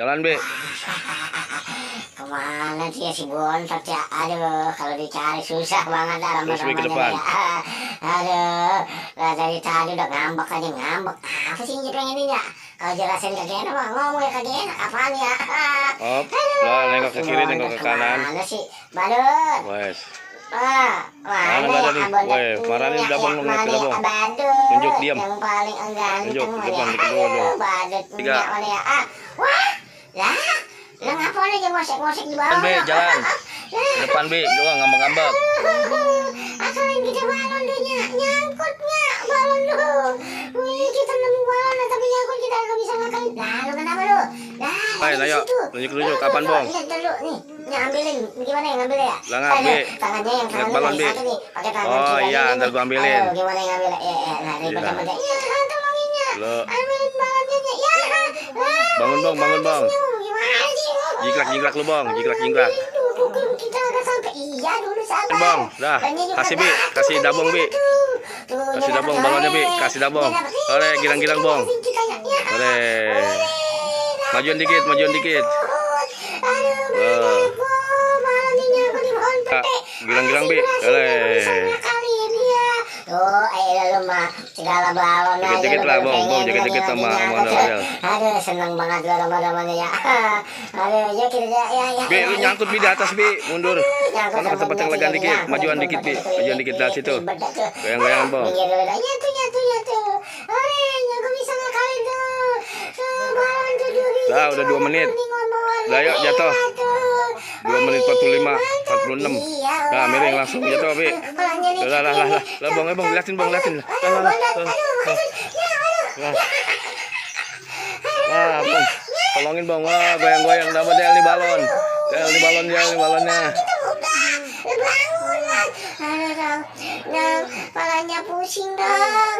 Jalan, Be. Kemana sih ya si Bontot ya? Aduh, kalau dicari susah banget dah Terus, Be, ke rambut-rambutnya depan. ya. Aduh, lah dari tadi udah ngambek aja ngambek. Apa sih yang pengen ya? Kalau jelasin kagak enak mah ngomong ya kagak enak apaan ya? Op, lah nengok ke kiri, nengok ke kanan. Mana sih? Badut. Wes. Mana nggak ada nih? ya? Weh, marah nih, dabong dong, lihat ke dabong. Badut. Tunjuk, diam. Yang paling ganteng. Tunjuk, di depan, ya. di kedua dong. Badut. Tiga. Mana ya? Wah, lah. Lah ngapain aja ngosek-ngosek di bawah? Be, jalan. Depan, Be, doang ngambek-ngambek. Asalin kita balon deh nyangkutnya balon lu. Wih, kita nemu balon tapi nyangkut kita nggak bisa ngakalin. Nah, lu kenapa lu? Nah, Ayo, ayo, tunjuk-tunjuk kapan, Bong? Lihat dulu nih, ngambilin. Gimana yang ngambil ya? Lah, Be. Tangannya yang Lihat kanan balon, nih, Be. satu nih, pakai tangan Oh, kiri iya, aja ntar nih. gua ambilin. Ayo, gimana yang ngambil? Nah, nih Iya. betul-betul. Ya, tolonginnya. Lo. Ambilin balonnya. Ya. Bangun, Bong, bangun, Bong. Gimana sih? Jiglak lu, Bong, jiglak. Kita agak sampai iya dulu sabar. Bang, dah. Kasih, Bi. Kasih dabong, Bi. Kasih dabong balonnya, Bi. Kasih dabong. Oleh, gilang-gilang, Bong. Oleh. Majuan dikit. Gilang-gilang, Bi. Oleh. Tuh, lu mah segala balon aja. Dikit-dikit lah, Bong, dikit-dikit sama modal. Aduh, seneng banget lu rambut-rambutnya ya. Aduh, ya kita ya. Bi, lu nyangkut, Bi, di atas, Bi. Mundur. Sana ke tempat yang elegan dikit. Majuan dikit, Bi. Majuan dikit dari situ. Goyang-goyang, Bong. Nyatu. Aku bisa ngakalin tuh. Balon tuh Lah, udah 2 menit. Lah, yuk, jatuh. 2 menit 45, 46. Nah, miring langsung jatuh, Bi. Lah, Bong, liatin. Lah. Wah, Bong. Tolongin, Bong. Wah, goyang-goyang dapat del nih balon. Del nih balonnya. Bangun, palanya pusing dong.